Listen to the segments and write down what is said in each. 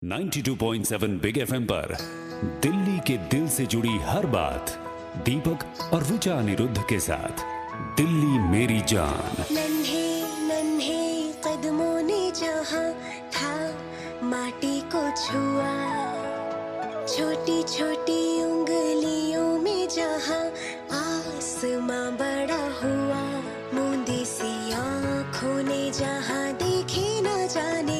92.7 big FM पर दिल्ली के दिल से जुड़ी हर बात दीपक और ऋचा अनिरुद्ध के साथ दिल्ली मेरी जान। नन्हे नन्हे कदमों ने जहाँ था माटी को छुआ, छोटी छोटी उंगलियों में जहाँ आसमां बड़ा हुआ, मूंदी सी आँखों ने जहाँ देखे न जाने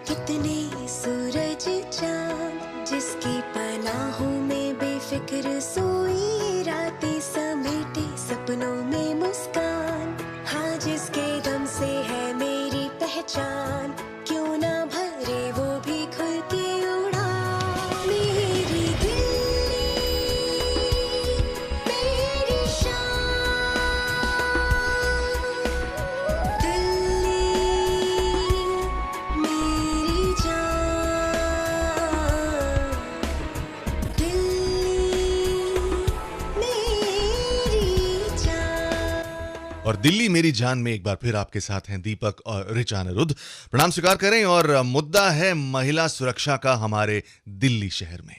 कितने सूरज चाँद, जिसकी पनाहों में बेफिक्र सोई रातें समेटे सपनों में मुस्कान, हाँ जिसके दम से है मेरी पहचान, क्यों ना भरे वो भी खुल के उड़ान। मेरी दिल्ली मेरी शान, दिल्ली मेरी जान, दिल्ली मेरी जान। और दिल्ली मेरी जान में एक बार फिर आपके साथ हैं दीपक और ऋचा अनिरुद्ध। प्रणाम स्वीकार करें। और मुद्दा है महिला सुरक्षा का हमारे दिल्ली शहर में।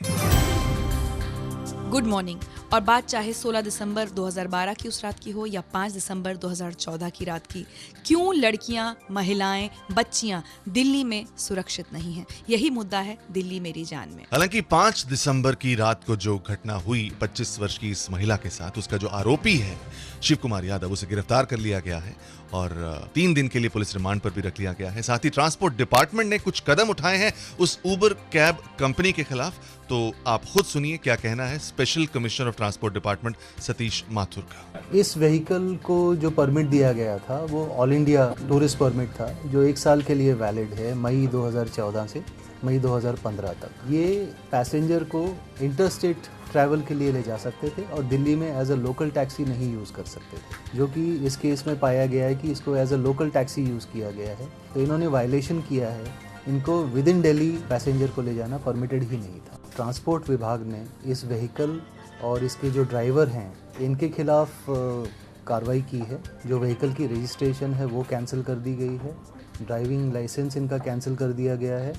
Good morning. और बात चाहे 16 दिसंबर 2012 की उस रात की हो या 5 दिसंबर 2014 की रात की, क्यों लड़कियां, महिलाएं, बच्चियां दिल्ली में सुरक्षित नहीं हैं? यही मुद्दा है दिल्ली मेरी जान में। हालांकि 5 दिसंबर की रात को जो घटना हुई 25 वर्ष की इस महिला के साथ, उसका जो आरोपी है शिव कुमार यादव, उसे गिरफ्तार कर लिया गया है और 3 दिन के लिए पुलिस रिमांड पर भी रख लिया गया है। साथ ही ट्रांसपोर्ट डिपार्टमेंट ने कुछ कदम उठाए हैं उस उबर कैब कंपनी के खिलाफ। तो आप खुद सुनिए क्या कहना है special commissioner of transport department Satish Mathur का। इस व्हीकल को जो परमिट दिया गया था वो ऑल इंडिया टूरिस्ट परमिट था, जो 1 साल के लिए वैलिड है, मई 2014 से मई 2015 तक। ये पैसेंजर को इंटरस्टेट ट्रैवल के लिए ले जा सकते थे और दिल्ली में एज अ लोकल टैक्सी नहीं यूज़ कर सकते थे, जो कि इस केस में पाया गया है कि इसको as a local taxi use किया गया है। तो इन्होंने वायलेशन किया है। इनको विद इन दिल्ली पैसेंजर को ले जाना परमिटेड ही नहीं था। ट्रांसपोर्ट विभाग ने इस व्हीकल और इसके जो ड्राइवर हैं इनके खिलाफ कार्रवाई की है। जो व्हीकल की रजिस्ट्रेशन है वो कैंसिल कर दी गई है, ड्राइविंग लाइसेंस इनका कैंसिल कर दिया गया है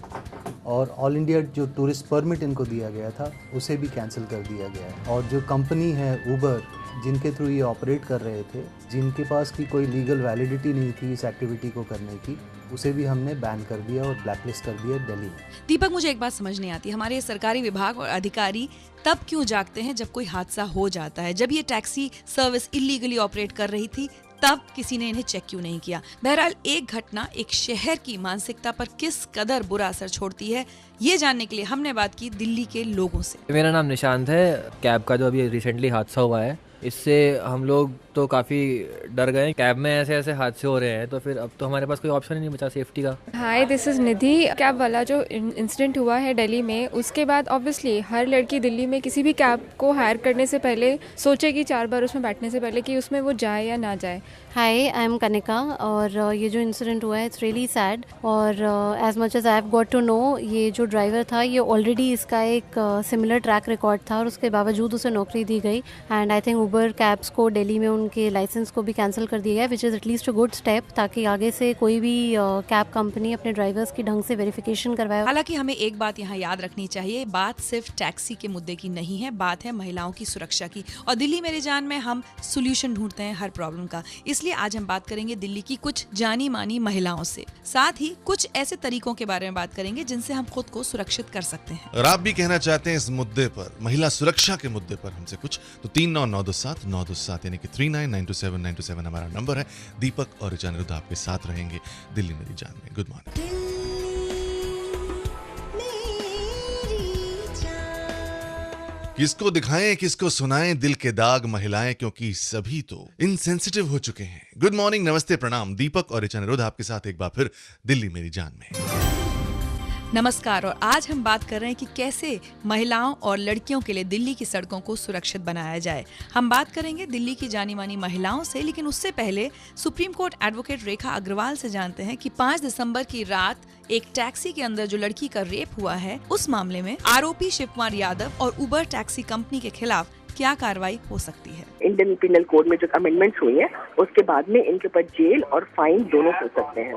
और ऑल इंडिया जो टूरिस्ट परमिट इनको दिया गया था उसे भी कैंसिल कर दिया गया है। और जो कंपनी है उबर, जिनके थ्रू ये ऑपरेट कर रहे थे, जिनके पास की कोई लीगल वैलिडिटी नहीं थी इस एक्टिविटी को करने की, उसे भी हमने बैन कर दिया और ब्लैकलिस्ट कर दिया दिल्ली में। दीपक, मुझे एक बात समझ नहीं आती, हमारे सरकारी विभाग और अधिकारी तब क्यों जागते हैं जब कोई हादसा हो जाता है? जब ये टैक्सी सर्विस इलीगली ऑपरेट कर रही थी तब किसी ने इन्हें चेक क्यों नहीं किया? बहरहाल, एक घटना एक शहर की मानसिकता पर किस कदर बुरा असर छोड़ती है, ये जानने के लिए हमने बात की दिल्ली के लोगों से। मेरा नाम निशांत है। कैब का जो अभी रिसेंटली हादसा हुआ है, इससे हम लोग तो काफ़ी डर गए। कैब में ऐसे ऐसे हादसे हो रहे हैं तो फिर अब तो हमारे पास कोई ऑप्शन ही नहीं बचा सेफ्टी का। हाय, दिस इज़ निधि। कैब वाला जो इंसिडेंट हुआ है दिल्ली में, उसके बाद ऑब्वियसली हर लड़की दिल्ली में किसी भी कैब को हायर करने से पहले सोचेगी 4 बार उसमें बैठने से पहले कि उसमें वो जाए या ना जाए। Hi, I am Kanika. और ये जो इंसिडेंट हुआ है इट्स रियली सैड। और as much as I have got to know, ये जो ड्राइवर था ये ऑलरेडी इसका एक सिमिलर ट्रैक रिकॉर्ड था और उसके बावजूद उसे नौकरी दी गई। And I think Uber cabs को दिल्ली में उनके लाइसेंस को भी कैंसिल कर दिया गया, which is at least a good step, ताकि आगे से कोई भी कैब कंपनी अपने ड्राइवर्स की ढंग से वेरिफिकेशन करवाए। हालांकि हमें एक बात यहाँ याद रखनी चाहिए, बात सिर्फ टैक्सी के मुद्दे की नहीं है, बात है महिलाओं की सुरक्षा की। और दिल्ली मेरी जान में हम सोल्यूशन ढूंढते हैं हर प्रॉब्लम का। इसलिए आज हम बात करेंगे दिल्ली की कुछ जानी मानी महिलाओं से, साथ ही कुछ ऐसे तरीकों के बारे में बात करेंगे जिनसे हम खुद को सुरक्षित कर सकते हैं। और आप भी कहना चाहते हैं इस मुद्दे पर, महिला सुरक्षा के मुद्दे पर हमसे कुछ, तो 39927927 927 यानी कि 39927927 हमारा नंबर है। दीपक और ऋचा अनिरुद्ध आपके साथ रहेंगे दिल्ली मेरी जान में। Good morning. किसको दिखाएं किसको सुनाएं दिल के दाग महिलाएं, क्योंकि सभी तो इनसेंसिटिव हो चुके हैं। गुड मॉर्निंग, नमस्ते, प्रणाम। दीपक और ऋचा अनिरुद्ध आपके साथ एक बार फिर दिल्ली मेरी जान में। नमस्कार। और आज हम बात कर रहे हैं कि कैसे महिलाओं और लड़कियों के लिए दिल्ली की सड़कों को सुरक्षित बनाया जाए। हम बात करेंगे दिल्ली की जानी मानी महिलाओं से, लेकिन उससे पहले सुप्रीम कोर्ट एडवोकेट रेखा अग्रवाल से जानते हैं कि 5 दिसंबर की रात एक टैक्सी के अंदर जो लड़की का रेप हुआ है, उस मामले में आरोपी शिव कुमार यादव और उबर टैक्सी कंपनी के खिलाफ क्या कार्रवाई हो सकती है। इंडियन पिनल कोड में जो अमेंडमेंट्स हुई है उसके बाद में इनके ऊपर जेल और फाइन दोनों हो सकते हैं।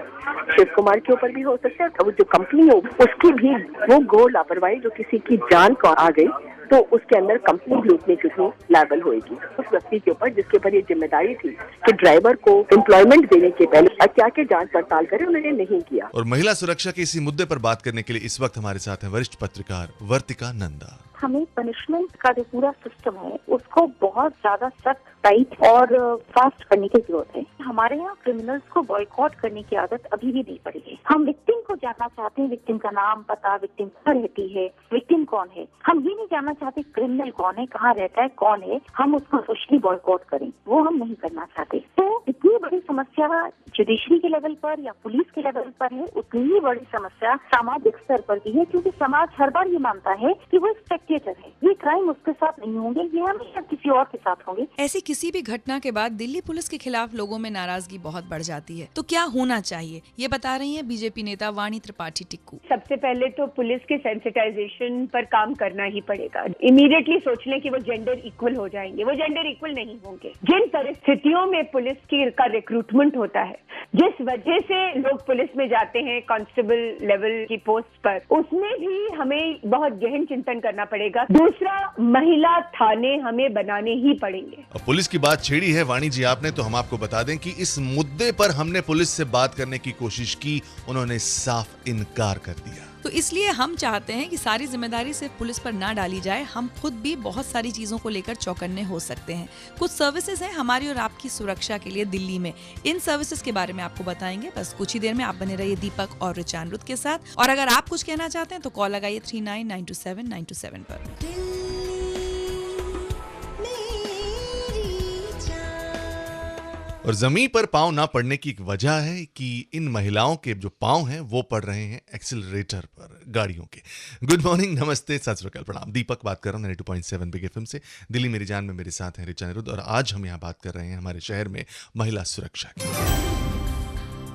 शिव कुमार के ऊपर भी हो सकता है और जो कंपनी है उसकी भी वो घोर लापरवाही जो किसी की जान को आ गई तो उसके अंदर कंपनी भी उतनी कितनी लायबल होएगी उस व्यक्ति के ऊपर जिसके ऊपर ये जिम्मेदारी थी कि ड्राइवर को एम्प्लॉयमेंट देने के पहले क्या क्या जांच पड़ताल करे, उन्होंने नहीं किया। और महिला सुरक्षा के इसी मुद्दे पर बात करने के लिए इस वक्त हमारे साथ हैं वरिष्ठ पत्रकार वर्तिका नंदा। हमें पनिशमेंट का जो पूरा सिस्टम है उसको बहुत ज्यादा सख्त, टाइट और फास्ट करने की जरूरत है। हमारे यहाँ क्रिमिनल्स को बॉयकॉट करने की आदत अभी भी नहीं पड़ी है। हम विक्टिम को जानना चाहते हैं, विक्टिम का नाम पता, विक्टिम कहाँ रहती है, विक्टिम कौन है। हम ये नहीं जानना चाहते क्रिमिनल कौन है, कहाँ रहता है, कौन है, हम उसको सोशली बॉयकॉट करें, वो हम नहीं करना चाहते। तो इतनी बड़ी समस्या जुडिशरी के लेवल पर या पुलिस के लेवल पर है, उतनी ही बड़ी समस्या सामाजिक स्तर पर भी है, क्योंकि समाज हर बार ये मानता है कि वो स्पेक्टेटर है, ये क्राइम उसके साथ नहीं होंगे, ये हमेशा किसी और के साथ होंगे। ऐसी किसी भी घटना के बाद दिल्ली पुलिस के खिलाफ लोगों में नाराजगी बहुत बढ़ जाती है, तो क्या होना चाहिए, ये बता रही हैं बीजेपी नेता वाणी त्रिपाठी टिक्कू। सबसे पहले तो पुलिस के सेंसिटाइजेशन पर काम करना ही पड़ेगा। इमीडिएटली सोच लें कि वो जेंडर इक्वल हो जाएंगे, वो जेंडर इक्वल नहीं होंगे। जिन परिस्थितियों में पुलिस का रिक्रूटमेंट होता है, जिस वजह से लोग पुलिस में जाते हैं कांस्टेबल लेवल की पोस्ट पर, उसमें भी हमें बहुत गहन चिंतन करना पड़ेगा। दूसरा, महिला थाने हमें बनाने ही पड़ेंगे। अब पुलिस की बात छेड़ी है वाणी जी आपने, तो हम आपको बता दें कि इस मुद्दे पर हमने पुलिस से बात करने की कोशिश की, उन्होंने साफ इनकार कर दिया। तो इसलिए हम चाहते हैं कि सारी जिम्मेदारी सिर्फ पुलिस पर ना डाली जाए, हम खुद भी बहुत सारी चीजों को लेकर चौकन्ने हो सकते हैं। कुछ सर्विसेज हैं हमारी और आपकी सुरक्षा के लिए दिल्ली में, इन सर्विसेज के बारे में आपको बताएंगे। बस कुछ ही देर में आप बने रहिए दीपक और ऋचा अनिरुद्ध के साथ। और अगर आप कुछ कहना चाहते हैं तो कॉल लगाइए 39927927 पर। और जमीन पर पांव ना पड़ने की एक वजह है कि इन महिलाओं के जो पांव हैं वो पड़ रहे हैं एक्सीलरेटर पर गाड़ियों के। गुड मॉर्निंग, नमस्ते, सत श्री अकाल, प्रणाम। दीपक बात कर रहा हूँ 92.7 बिग एफएम से। दिल्ली मेरी जान में मेरे साथ हैं ऋचा अनिरुद्ध और आज हम यहाँ बात कर रहे हैं हमारे शहर में महिला सुरक्षा की।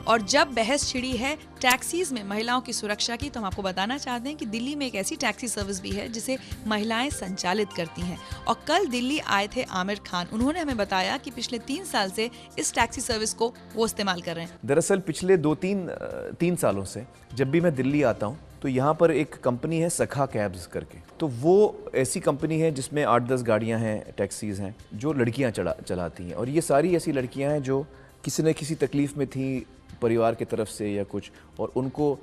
और जब बहस छिड़ी है टैक्सीज में महिलाओं की सुरक्षा की, तो हम आपको बताना चाहते हैं कि दिल्ली में एक ऐसी टैक्सी सर्विस भी है जिसे महिलाएं संचालित करती हैं। और कल दिल्ली आए थे आमिर खान, उन्होंने हमें बताया कि पिछले 3 साल से इस टैक्सी सर्विस को वो इस्तेमाल कर रहे हैं। दरअसल पिछले 2-3 सालों से जब भी मैं दिल्ली आता हूँ तो यहाँ पर एक कंपनी है सखा कैब्स करके, तो वो ऐसी कंपनी है जिसमें 8-10 गाड़ियाँ हैं, टैक्सीज हैं जो लड़कियाँ चलाती हैं। और ये सारी ऐसी लड़कियाँ हैं जो किसी न किसी तकलीफ में थी परिवार की तरफ से या कुछ, और उनको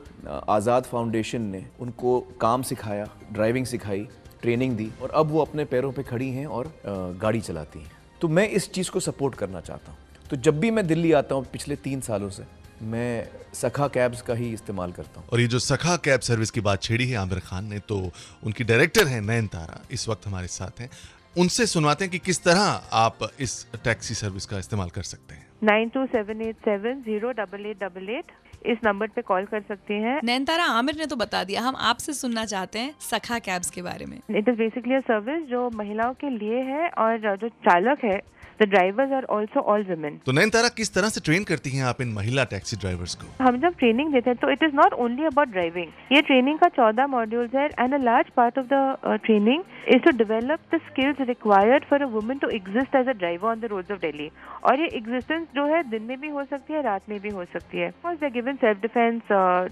आज़ाद फाउंडेशन ने उनको काम सिखाया, ड्राइविंग सिखाई, ट्रेनिंग दी और अब वो अपने पैरों पे खड़ी हैं और गाड़ी चलाती हैं। तो मैं इस चीज़ को सपोर्ट करना चाहता हूँ। तो जब भी मैं दिल्ली आता हूँ पिछले 3 सालों से मैं सखा कैब्स का ही इस्तेमाल करता हूँ। और ये जो सखा कैब सर्विस की बात छेड़ी है आमिर खान ने, तो उनकी डायरेक्टर हैं नयनतारा, इस वक्त हमारे साथ हैं। उनसे सुनवाते हैं कि किस तरह आप इस टैक्सी सर्विस का इस्तेमाल कर सकते हैं। 9278708888 इस नंबर पे कॉल कर सकते हैं। नयनतारा, आमिर ने तो बता दिया, हम आपसे सुनना चाहते हैं सखा कैब्स के बारे में। It is basically a service जो महिलाओं के लिए है और जो चालक है, the drivers are also all women। तो नयनतारा, किस तरह से ट्रेन करती हैं आप इन महिला टैक्सी ड्राइवर्स को? हम जब ट्रेनिंग देते हैं तो it is not only about driving. ये ट्रेनिंग का 14 मॉड्यूल्स है and a large part of the training is to develop the skills required for a woman to exist as a driver on the roads of Delhi. और ये existence जो है दिन में भी हो सकती है, रात में भी हो सकती है। They are given self defence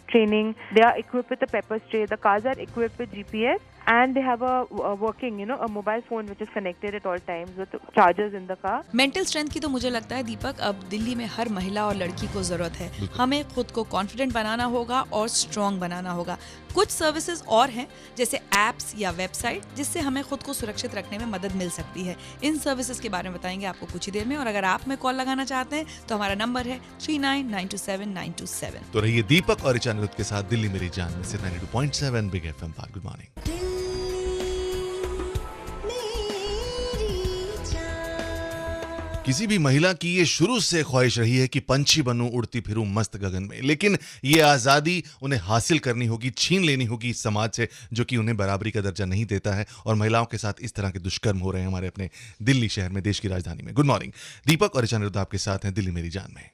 training, they are equipped with a pepper spray, the cars are equipped with GPS and they have a working, a mobile phone which is connected at all times with chargers in the car। Mental strength की तो मुझे लगता है दीपक अब दिल्ली में हर महिला और लड़की को जरूरत है। हमें खुद को कॉन्फिडेंट बनाना होगा और स्ट्रॉन्ग बनाना होगा। कुछ सर्विसेज और हैं जैसे एप्स या वेबसाइट जिससे हमें खुद को सुरक्षित रखने में मदद मिल सकती है। इन सर्विसेज के बारे में बताएंगे आपको कुछ ही देर में। और अगर आप में कॉल लगाना चाहते हैं तो हमारा नंबर है 39927927। तो रहिए दीपक और ऋचा अनिरुद्ध के साथ दिल्ली मेरी जान में से 92.7 बिग एफएम पर। Good morning. किसी भी महिला की ये शुरू से ख्वाहिश रही है कि पंछी बनूं, उड़ती फिरूं मस्त गगन में, लेकिन ये आज़ादी उन्हें हासिल करनी होगी, छीन लेनी होगी इस समाज से जो कि उन्हें बराबरी का दर्जा नहीं देता है। और महिलाओं के साथ इस तरह के दुष्कर्म हो रहे हैं हमारे अपने दिल्ली शहर में, देश की राजधानी में। गुड मॉर्निंग, दीपक और ऋचा अनिरुद्ध आपके साथ हैं दिल्ली मेरी जान में।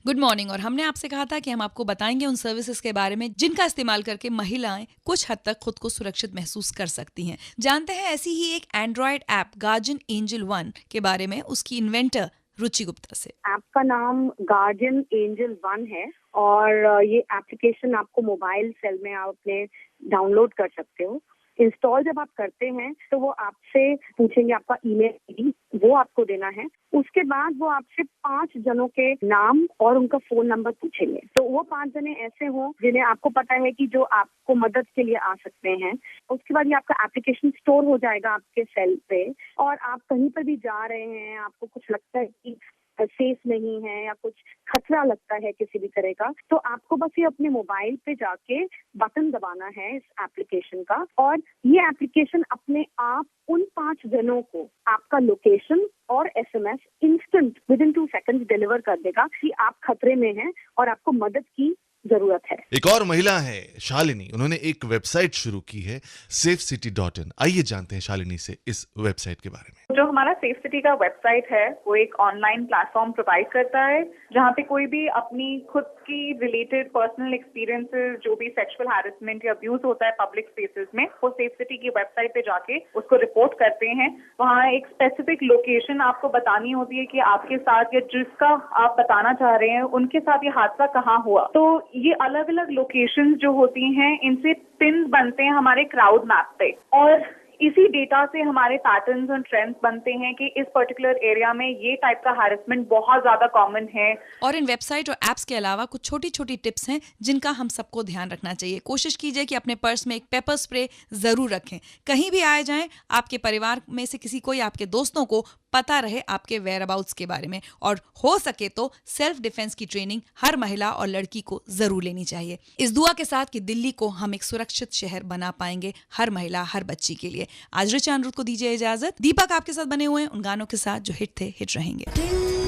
Good morning. और हमने आपसे कहा था कि हम आपको बताएंगे उन सर्विसेज के बारे में जिनका इस्तेमाल करके महिलाएं कुछ हद तक खुद को सुरक्षित महसूस कर सकती हैं। जानते हैं ऐसी ही एक एंड्रॉयड ऐप गार्जियन एंजल 1 के बारे में उसकी इन्वेंटर रुचि गुप्ता से। ऐप का नाम गार्जियन एंजल 1 है और ये एप्लीकेशन आपको मोबाइल सेल में आप अपने डाउनलोड कर सकते हो। इंस्टॉल जब आप करते हैं तो वो आपसे पूछेंगे आपका ईमेल आईडी, वो आपको देना है। उसके बाद वो आपसे 5 जनों के नाम और उनका फोन नंबर पूछेंगे। तो वो 5 जने ऐसे हों जिन्हें आपको पता है कि जो आपको मदद के लिए आ सकते हैं। उसके बाद ये आपका एप्लीकेशन स्टोर हो जाएगा आपके सेल पे और आप कहीं पर भी जा रहे हैं, आपको कुछ लगता है कि सेफ नहीं है या कुछ खतरा लगता है किसी भी तरह का, तो आपको बस ये अपने मोबाइल पे जाके बटन दबाना है इस एप्लीकेशन का और ये एप्लीकेशन अपने आप उन 5 जनों को आपका लोकेशन और SMS instant within 2 seconds deliver कर देगा कि आप खतरे में हैं और आपको मदद की जरूरत है। एक और महिला है शालिनी, उन्होंने एक वेबसाइट शुरू की है safecity.in। आइए जानते हैं शालिनी से इस वेबसाइट के बारे में। जो हमारा सेफ सिटी का वेबसाइट है वो एक ऑनलाइन प्लेटफॉर्म प्रोवाइड करता है जहाँ पे कोई भी अपनी खुद की रिलेटेड पर्सनल एक्सपीरियंसेस, जो भी सेक्सुअल हैरेसमेंट या अब्यूज होता है पब्लिक स्पेसेस में, वो सेफ सिटी की वेबसाइट पे जाके उसको रिपोर्ट करते हैं। वहाँ एक स्पेसिफिक लोकेशन आपको बतानी होती है कि आपके साथ या जिसका आप बताना चाह रहे हैं उनके साथ ये हादसा कहाँ हुआ। तो ये अलग अलग लोकेशंस जो होती हैं इनसे पिन बनते हैं हमारे क्राउड मैप पे और इसी डेटा से हमारे पैटर्न्स और ट्रेंड्स बनते हैं कि इस पर्टिकुलर एरिया में ये टाइप का हैरेसमेंट बहुत ज्यादा कॉमन है। और इन वेबसाइट और एप्स के अलावा कुछ छोटी छोटी टिप्स हैं जिनका हम सबको ध्यान रखना चाहिए। कोशिश कीजिए कि अपने पर्स में एक पेपर स्प्रे जरूर रखें। कहीं भी आए जाएं, आपके परिवार में से किसी को या आपके दोस्तों को पता रहे आपके वेयर अबाउट्स के बारे में। और हो सके तो सेल्फ डिफेंस की ट्रेनिंग हर महिला और लड़की को जरूर लेनी चाहिए। इस दुआ के साथ कि दिल्ली को हम एक सुरक्षित शहर बना पाएंगे हर महिला हर बच्ची के लिए। आज ऋचा अनिरुद्ध को दीजिए इजाजत। दीपक आपके साथ बने हुए हैं उन गानों के साथ जो हिट थे, हिट रहेंगे।